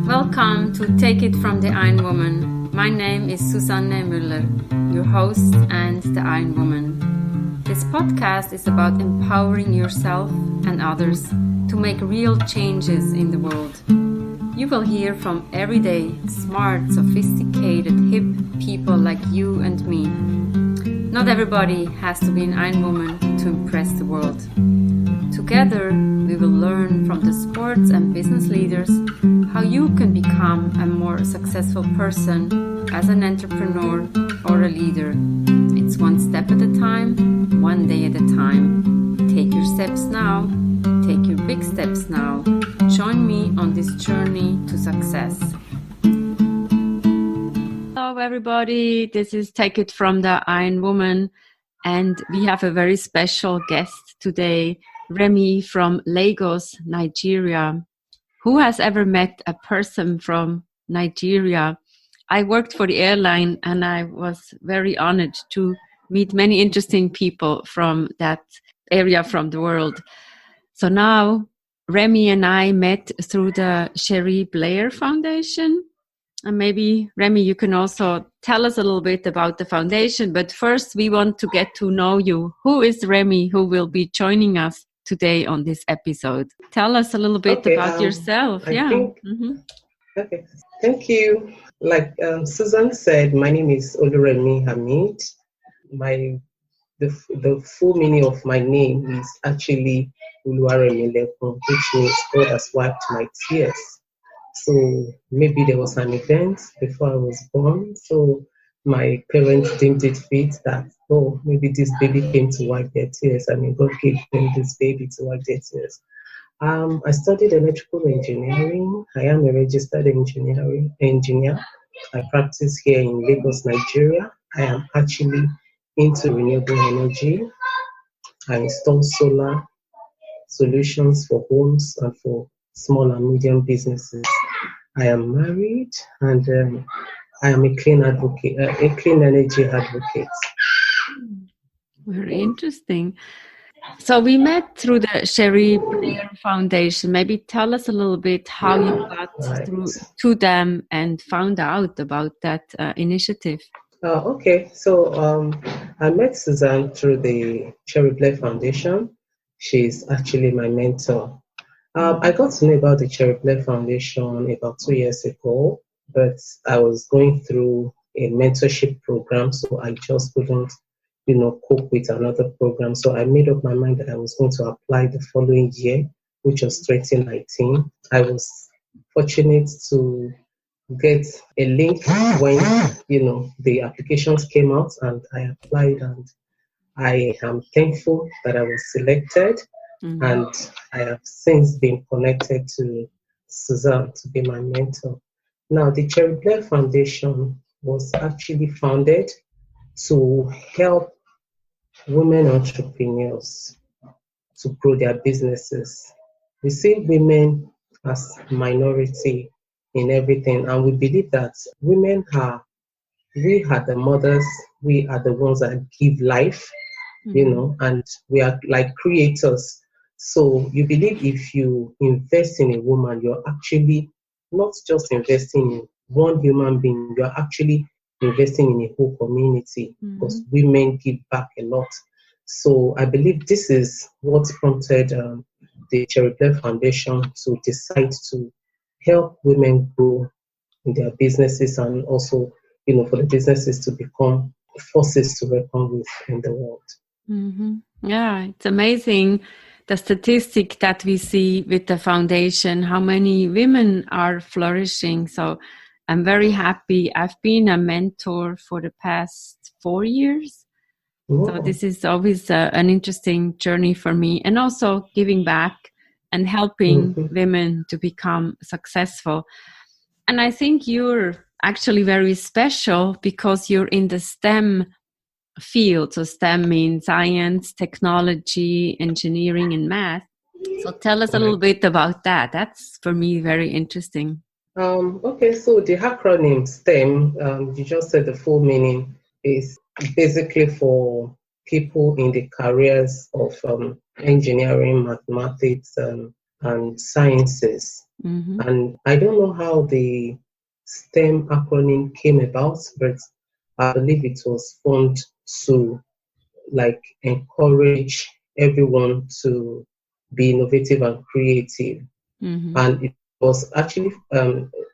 Welcome to Take It from the Iron Woman. My name is Susanne Müller, your host and the Iron Woman. This podcast is about empowering yourself and others to make real changes in the world. You will hear from everyday, smart, sophisticated, hip people like you and me. Not everybody has to be an Iron Woman to impress the world. Together, we will learn from the sports and business leaders how you can become a more successful person as an entrepreneur or a leader. It's one step at a time, one day at a time. Take your steps now. Take your big steps now. Join me on this journey to success. Hello, everybody. This is Take It from the Iron Woman. And we have a very special guest today, Remi from Lagos, Nigeria. Who has ever met a person from Nigeria? I worked for the airline and I was very honored to meet many interesting people from that area from the world. So now Remi and I met through the Cherie Blair Foundation. And maybe, Remi, you can also tell us a little bit about the foundation. But first, we want to get to know you. Who is Remi who will be joining us today on this episode? Tell us a little bit about yourself. Okay, thank you. Like Susan said, my name is Oluremi Hamid. The full meaning of my name is actually Oluremi, which means God has wiped my tears. So maybe there was an event before I was born. So my parents deemed it fit that, maybe this baby came to wipe their tears. God gave them this baby to wipe their tears. I studied electrical engineering. I am a registered engineer. I practice here in Lagos, Nigeria. I am actually into renewable energy. I install solar solutions for homes and for small and medium businesses. I am married and I am a clean energy advocate. Very interesting. So we met through the Cherie Blair Foundation. Maybe tell us a little bit how you got through to them and found out about that initiative. Okay, so I met Suzanne through the Cherie Blair Foundation. She's actually my mentor. I got to know about the Cherie Blair Foundation about 2 years ago, but I was going through a mentorship program, so I just couldn't, cope with another program. So I made up my mind that I was going to apply the following year, which was 2019. I was fortunate to get a link when, the applications came out, and I applied, and I am thankful that I was selected. Mm-hmm. And I have since been connected to Suzanne to be my mentor. Now, the Cherie Blair Foundation was actually founded to help women entrepreneurs to grow their businesses. We see women as minority in everything, and we believe that we are the mothers, we are the ones that give life, and we are like creators. So you believe if you invest in a woman, you're actually not just investing in one human being, you're actually investing in a whole community, because women give back a lot. So I believe this is what prompted the Cherie Blair Foundation to decide to help women grow in their businesses, and also, for the businesses to become forces to reckon with in the world. Mm-hmm. Yeah, it's amazing. The statistic that we see with the foundation, how many women are flourishing. So I'm very happy. I've been a mentor for the past 4 years. Wow. So this is always an interesting journey for me, and also giving back and helping women to become successful. And I think you're actually very special because you're in the STEM field. So STEM means science, technology, engineering, and math. So tell us a little bit about that. That's, for me, very interesting. Okay, so the acronym STEM, you just said the full meaning, is basically for people in the careers of engineering, mathematics, and sciences. And I don't know how the STEM acronym came about, but I believe it was formed to like encourage everyone to be innovative and creative. And it was actually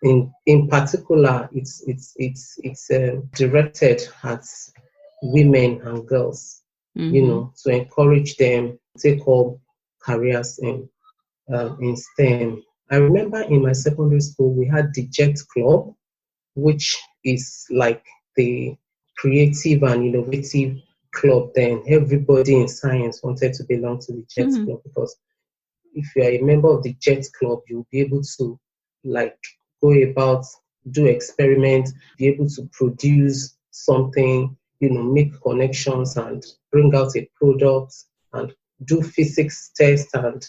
in particular it's directed at women and girls, to encourage them to take up careers in STEM. I remember in my secondary school we had the JET Club, which is like the creative and innovative club. Then everybody in science wanted to belong to the JET Club, because if you are a member of the JET Club, you'll be able to like go about, do experiments, be able to produce something, make connections and bring out a product and do physics tests and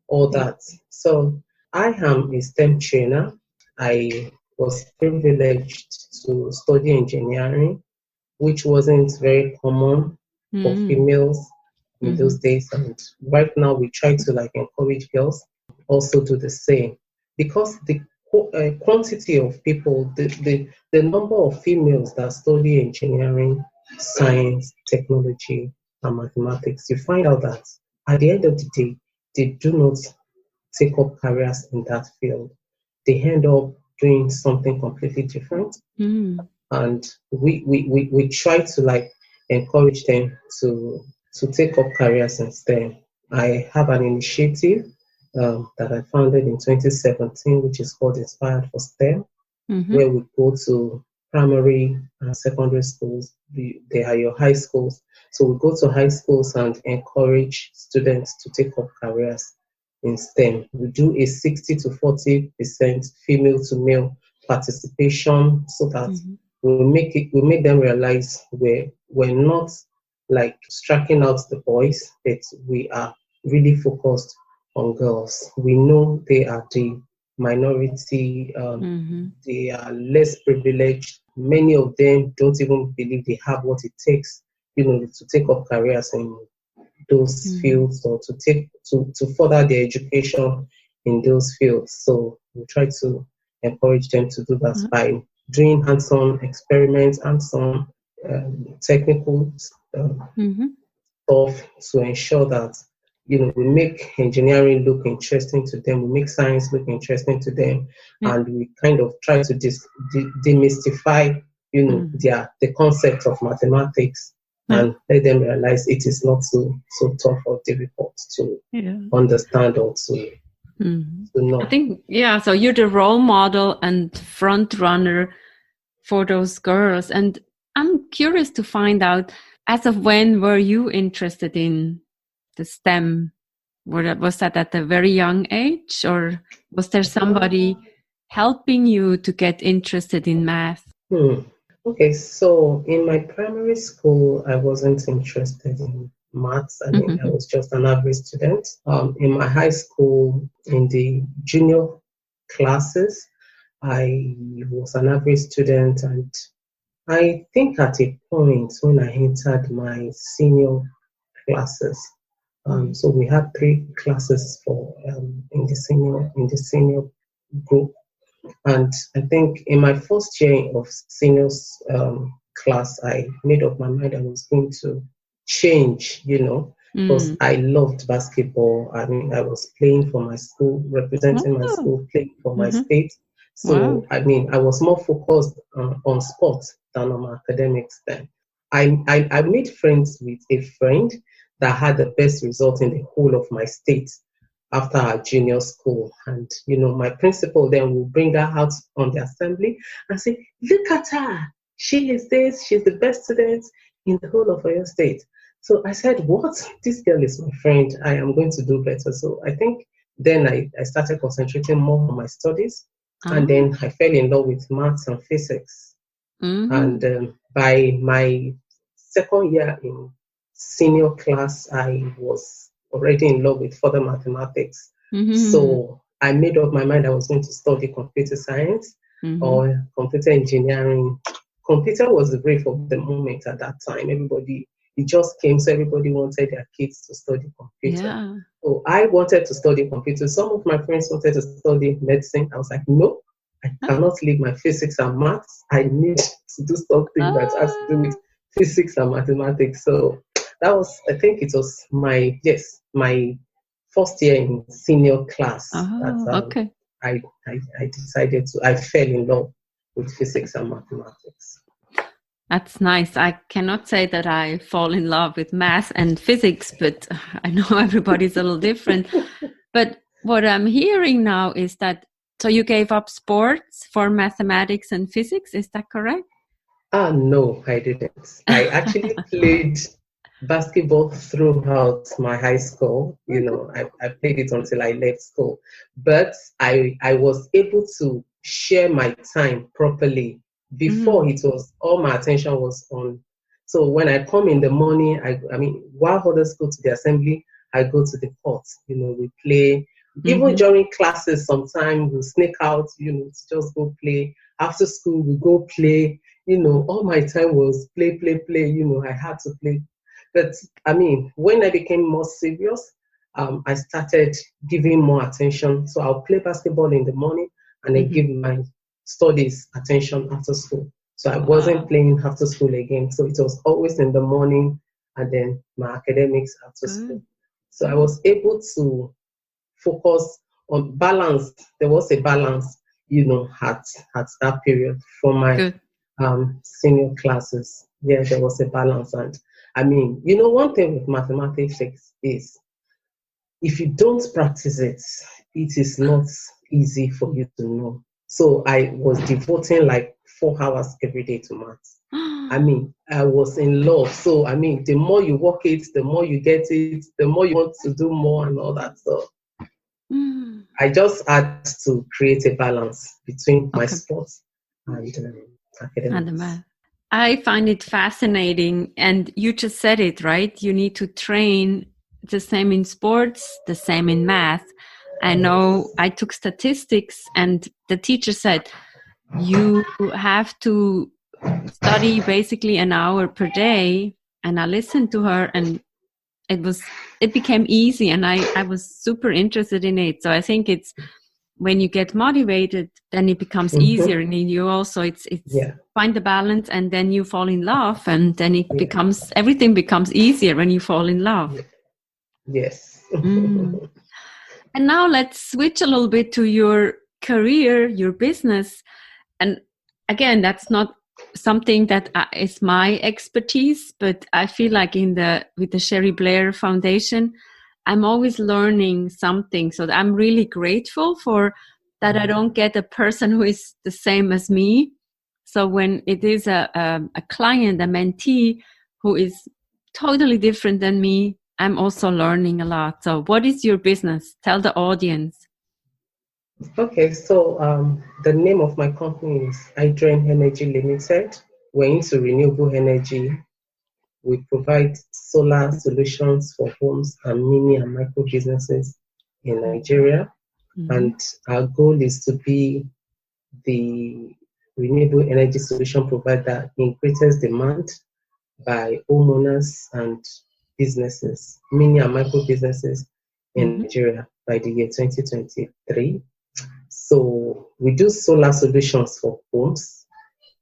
all that. So I am a STEM trainer. I was privileged to study engineering, which wasn't very common for females in those days. And right now we try to like encourage girls also do the same, because the quantity of people, the number of females that study engineering, science, technology, and mathematics, you find out that at the end of the day, they do not take up careers in that field. They end up doing something completely different. And we try to like encourage them to take up careers in STEM. I have an initiative that I founded in 2017, which is called Inspired for STEM, where we go to primary and secondary schools. They are your high schools. So we go to high schools and encourage students to take up careers in STEM. We do a 60 to 40% female to male participation, so that we make them realize we're not like striking out the boys, but we are really focused on girls. We know they are the minority, they are less privileged. Many of them don't even believe they have what it takes, to take up careers in those fields, or to further their education in those fields. So we try to encourage them to do that by doing hands-on experiments, hands-on technical stuff, to ensure that we make engineering look interesting to them, we make science look interesting to them, and we kind of try to demystify the concept of mathematics, and let them realize it is not so tough or difficult to understand or to know. I think, so you're the role model and front runner for those girls. And I'm curious to find out, as of when were you interested in the STEM? Was that at a very young age, or was there somebody helping you to get interested in math? Okay, so in my primary school, I wasn't interested in maths. I mean, I was just an average student. In my high school, in the junior classes, I was an average student, and I think at a point when I entered my senior classes, so we had 3 classes for in the senior group. And I think in my first year of seniors class, I made up my mind I was going to change, because I loved basketball. I mean, I was playing for my school, representing my school, playing for my state. So, I mean, I was more focused on sports than on my academics then. I made friends with a friend that had the best result in the whole of my state after our junior school. And, my principal then will bring her out on the assembly and say, look at her. She is this. She's the best student in the whole of Oyo State. So I said, what? This girl is my friend. I am going to do better. So I think then I started concentrating more on my studies. And then I fell in love with maths and physics. And by my second year in senior class, I was already in love with further mathematics. So I made up my mind I was going to study computer science or computer engineering. Computer was the wave of the moment at that time. Everybody, it just came. So everybody wanted their kids to study computer. Yeah. So I wanted to study computer. Some of my friends wanted to study medicine. I was like, no, I cannot leave my physics and maths. I need to do something that has to do with physics and mathematics. So that was, I think it was my first year in senior class. Okay. I decided to, I fell in love with physics and mathematics. That's nice. I cannot say that I fall in love with math and physics, but I know everybody's a little different. But what I'm hearing now is that, so you gave up sports for mathematics and physics, is that correct? No, I didn't. I actually played basketball throughout my high school. You know, I played it until I left school. But I was able to share my time properly. Before it was, all my attention was on. So when I come in the morning, I mean, while others go to the assembly, I go to the court. You know, we play. Even during classes, sometimes we sneak out, you know, to just go play. After school, we go play. You know, all my time was play. You know, I had to play. But I mean, when I became more serious, I started giving more attention. So I'll play basketball in the morning and I give my studies attention after school. So I wasn't playing after school again. So it was always in the morning and then my academics after school. So I was able to focus on balance. There was a balance, you know, at that period for my senior classes. Yeah, there was a balance. And I mean, you know, one thing with mathematics is if you don't practice it, it is not easy for you to know. So I was devoting like 4 hours every day to maths. I mean, I was in love. So, I mean, the more you work it, the more you get it, the more you want to do more and all that stuff. I just had to create a balance between my sports and academics. And the math. I find it fascinating. And you just said it, right? You need to train the same in sports, the same in math. I know I took statistics and the teacher said, you have to study basically an hour per day. And I listened to her and it became easy and I was super interested in it. So I think it's when you get motivated, then it becomes easier. And you also, it's find the balance and then you fall in love and then it becomes, everything becomes easier when you fall in love. Yes. And now let's switch a little bit to your career, your business. And again, that's not something that is my expertise, but I feel like with the Sherry Blair Foundation, I'm always learning something. So I'm really grateful for that. I don't get a person who is the same as me. So when it is a client, a mentee who is totally different than me, I'm also learning a lot. So what is your business? Tell the audience. Okay, so the name of my company is Hydren Energy Limited. We're into renewable energy. We provide solar solutions for homes and mini and micro businesses in Nigeria. And our goal is to be the renewable energy solution provider in greatest demand by homeowners and businesses, mini and micro businesses in Nigeria by the year 2023. So we do solar solutions for homes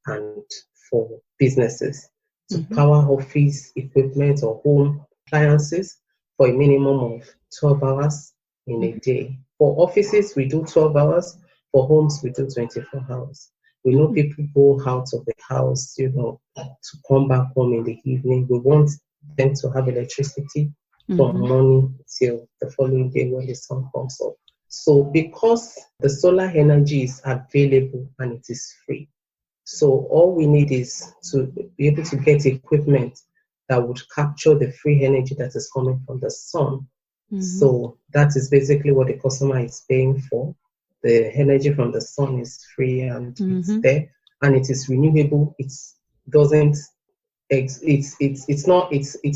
and for businesses to power office equipment or home appliances for a minimum of 12 hours in a day. For offices, we do 12 hours. For homes, we do 24 hours. We know people go out of the house, you know, to come back home in the evening. We want them to have electricity from morning till the following day when the sun comes up. So because the solar energy is available and it is free, so all we need is to be able to get equipment that would capture the free energy that is coming from the sun. So that is basically what the customer is paying for. The energy from the sun is free and it's there and it is renewable. It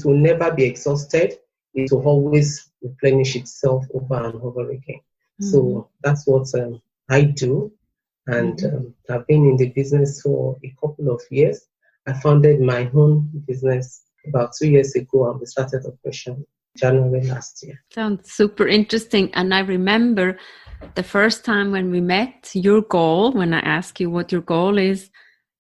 will never be exhausted. It will always replenish itself over and over again. So that's what I do. And I've been in the business for a couple of years. I founded my own business about 2 years ago, and we started operation January last year. Sounds super interesting. And I remember the first time when we met, your goal, when I asked you what your goal is,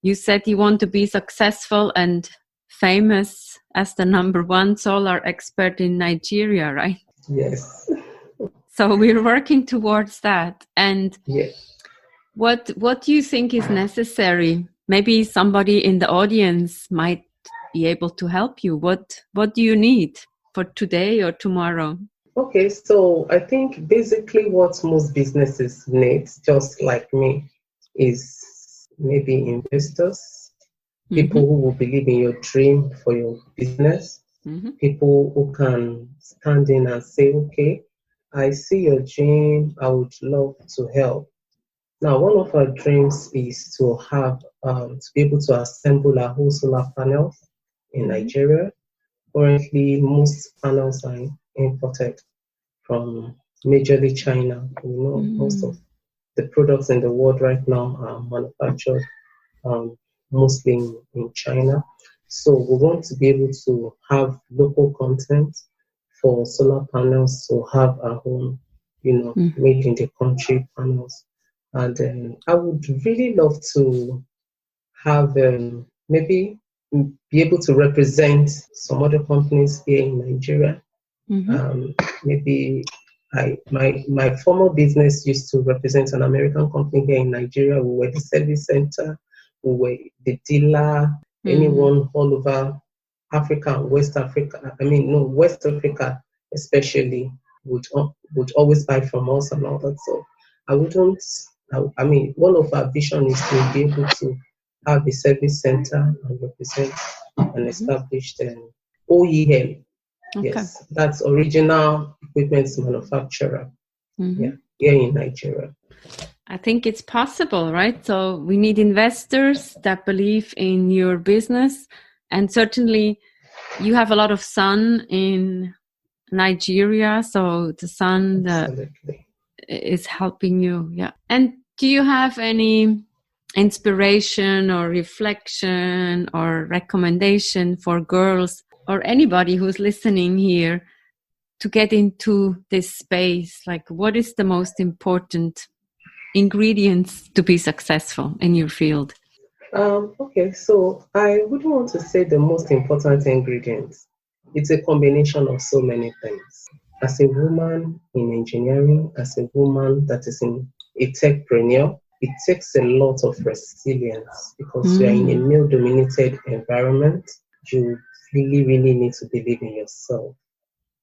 you said you want to be successful and famous as the #1 solar expert in Nigeria, right? Yes. So we're working towards that. And Yes. what do you think is necessary? Maybe somebody in the audience might be able to help you. What do you need for today or tomorrow? Okay, so I think basically what most businesses need, just like me, is maybe investors, people who will believe in your dream for your business, people who can stand in and say, okay, I see your dream, I would love to help. Now, one of our dreams is to have, to be able to assemble our whole solar panels in Nigeria. Currently, most panels are imported from majorly China. Most of the products in the world right now are manufactured mostly in China. So we want to be able to have local content for solar panels, to have our own, made in the country panels. And I would really love to have maybe be able to represent some other companies here in Nigeria. Maybe my former business used to represent an American company here in Nigeria. We were the service center, we were the dealer. Anyone all over Africa, West Africa especially would always buy from us and all that. So one of our vision is to be able to have a service center and represent an established OEM. Okay. Yes, that's original equipment manufacturer. Yeah, here in Nigeria. I think it's possible, right? So we need investors that believe in your business, and certainly you have a lot of sun in Nigeria, so the sun is helping you. Yeah. And do you have any inspiration or reflection or recommendation for girls or anybody who's listening here to get into this space? Like, what is the most important ingredients to be successful in your field? Okay, so I wouldn't want to say the most important ingredients. It's a combination of so many things. As a woman in engineering, as a woman that is a techpreneur, it takes a lot of resilience because you are in a male-dominated environment. You really, really need to believe in yourself.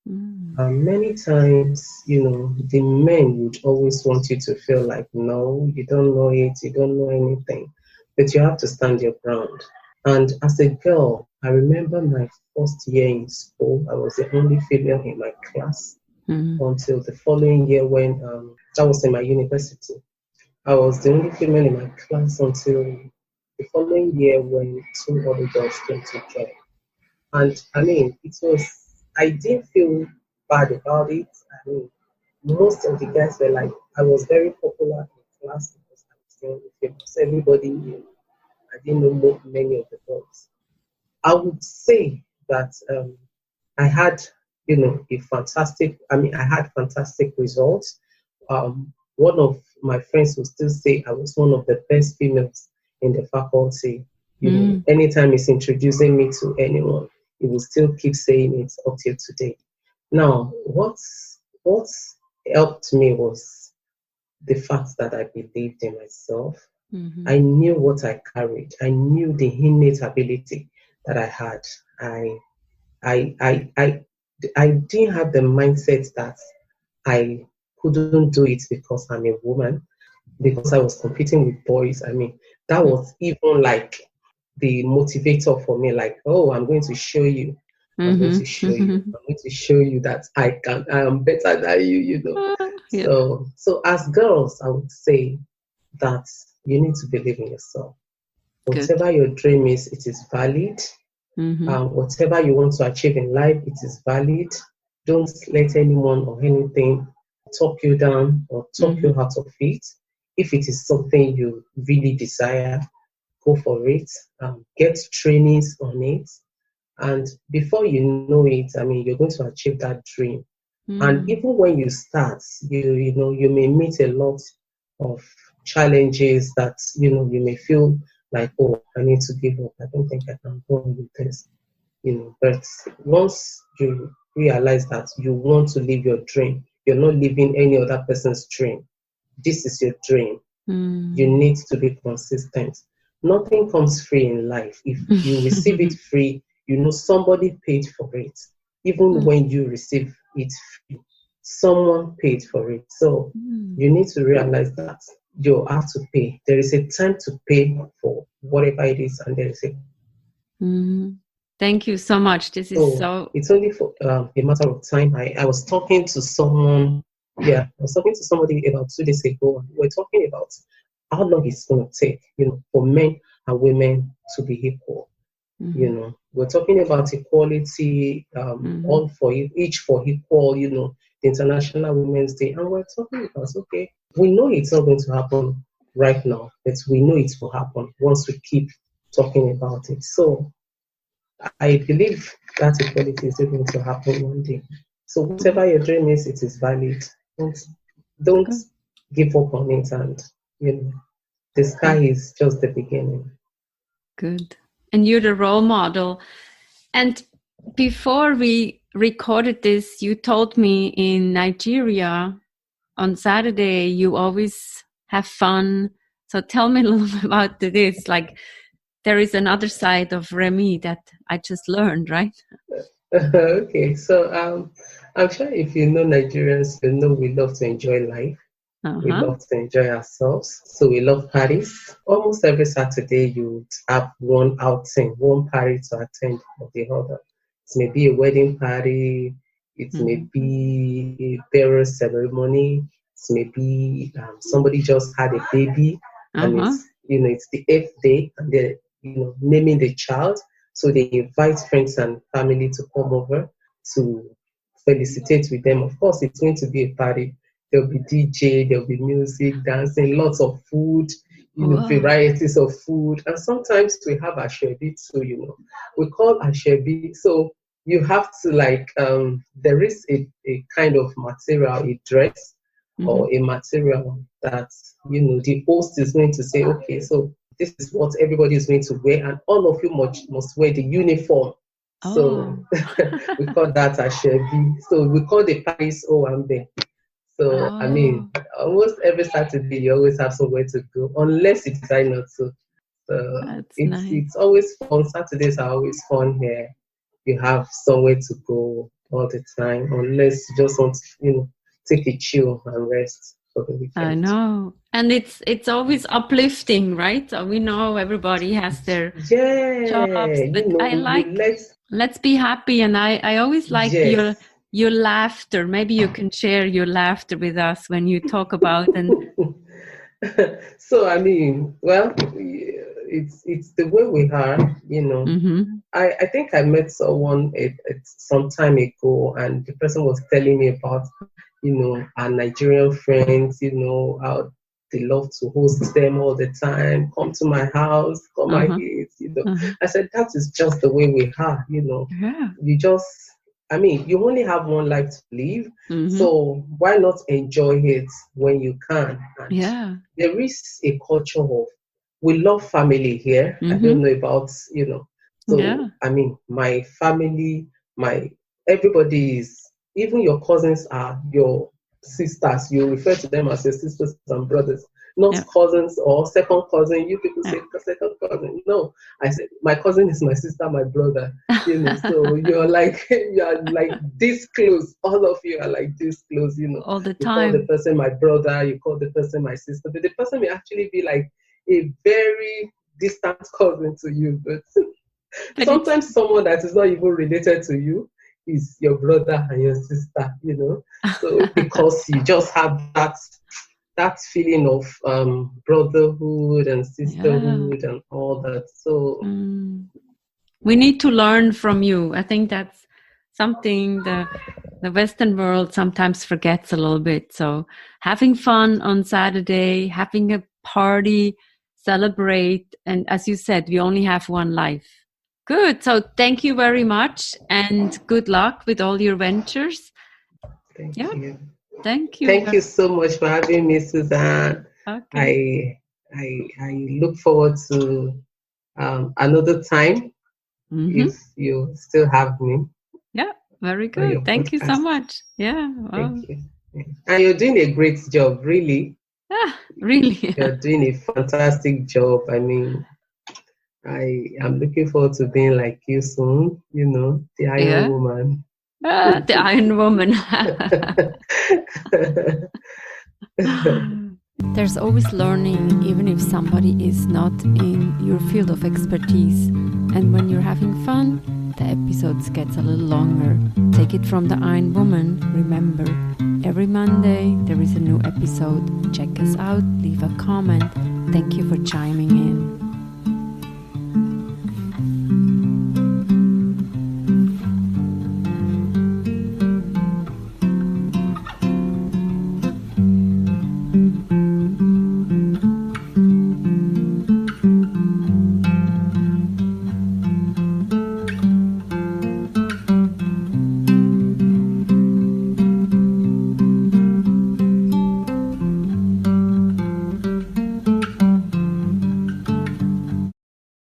Many times, the men would always want you to feel like, no, you don't know it, you don't know anything, but you have to stand your ground. And as a girl, I remember my first year in school, I was the only female in my class until the following year when that was in my university. I was the only female in my class until the following year when 2 other girls came to join. And I didn't feel bad about it. Most of the guys were like, I was very popular in class because I was the only female. So everybody knew. I didn't know many of the boys. I would say that I had, I had fantastic results. One of my friends would still say I was one of the best females in the faculty. Anytime he's introducing me to anyone, he will still keep saying it up till today. Now, what's helped me was the fact that I believed in myself. I knew what I carried. I knew the innate ability that I had. I didn't have the mindset that I couldn't do it because I'm a woman, because I was competing with boys. That was even like the motivator for me, like, oh, I'm going to show you. I'm going to show you. I'm going to show you that I am better than you, Yeah. So as girls, I would say that you need to believe in yourself. Whatever your dream is, it is valid. Whatever you want to achieve in life, it is valid. Don't let anyone or anything talk you down or talk you out of it. If it is something you really desire, go for it. Get trainings on it. And before you know it, I mean, you're going to achieve that dream. And even when you start, you may meet a lot of challenges that, you may feel like, oh, I need to give up. I don't think I can go on with this, But once you realize that you want to live your dream, you're not living any other person's dream. This is your dream. You need to be consistent. Nothing comes free in life. If you receive it free, somebody paid for it. Even when you receive it free, someone paid for it. So you need to realize that you have to pay. There is a time to pay for whatever it is, and there is a Thank you so much. This is so. It's only for a matter of time. I was talking to someone. Yeah, I was talking to somebody about 2 days ago. And we're talking about how long it's going to take, for men and women to be equal. We're talking about equality, all for each for equal. The International Women's Day, and we're talking about we know it's not going to happen right now, but we know it will happen once we keep talking about it. So I believe that equality is going to happen one day. So whatever your dream is, it is valid. Don't give up on it, and the sky is just the beginning. Good. And you're the role model. And before we recorded this, you told me in Nigeria on Saturday you always have fun. So tell me a little bit about this. Like, there is another side of Remi that I just learned, right? Okay, so I'm sure if you know Nigerians, you know we love to enjoy life. We love to enjoy ourselves. So we love parties. Almost every Saturday you would have one outing, one party to attend or the other. It may be a wedding party. It may be a burial ceremony. It may be somebody just had a baby, and it's the 8th day, and they're naming the child. So they invite friends and family to come over to felicitate with them. Of course, it's going to be a party. There'll be DJ, there'll be music, dancing, lots of food, varieties of food. And sometimes we have ashebi too, we call ashebi. So you have to there is a kind of material, a dress or a material that, the host is going to say, okay, so this is what everybody is going to wear, and all of you must wear the uniform. So we call that ashebi. So we call the Paris Owambe. So, I mean, almost every Saturday, you always have somewhere to go, unless you decide not to. So, it's always fun. Saturdays are always fun here. You have somewhere to go all the time, unless you just want to, take a chill and rest for the weekend. I know. And it's always uplifting, right? So we know everybody has their jobs. But I like, let's be happy. And I always like your laughter. Maybe you can share your laughter with us when you talk about and. So I mean, well, it's the way we are, I think I met someone some time ago, and the person was telling me about, our Nigerian friends, how they love to host them all the time. Come to my house, come my kids, I said that is just the way we are, You just. I mean, you only have one life to live, so why not enjoy it when you can? And there is a culture of, we love family here. I don't know about, So, I mean, my family, everybody is, even your cousins are your sisters. You refer to them as your sisters and brothers, not cousins or second cousin. You people say second cousin. No, I said my cousin is my sister, my brother. So you're like this close. All of you are like this close. All the time. You call the person my brother. You call the person my sister. But the person may actually be like a very distant cousin to you. But sometimes someone that is not even related to you is your brother and your sister. So because you just have that feeling of brotherhood and sisterhood and all that. So we need to learn from you. I think that's something the Western world sometimes forgets a little bit. So having fun on Saturday, having a party, celebrate, and as you said, we only have one life. Good. So thank you very much and good luck with all your ventures. Thank you. Thank you. Thank you so much for having me, Suzanne. Okay. I look forward to another time if you still have me. Yeah, very good. Thank you so much. Yeah. Wow. Thank you. And you're doing a great job, really. Yeah, really. You're doing a fantastic job. I mean, I am looking forward to being like you soon, the Iron Woman. The Iron Woman. There's always learning, even if somebody is not in your field of expertise. And when you're having fun, the episodes gets a little longer. Take it from the Iron Woman. Remember, every Monday there is a new episode. Check us out, leave a comment. Thank you for chiming in.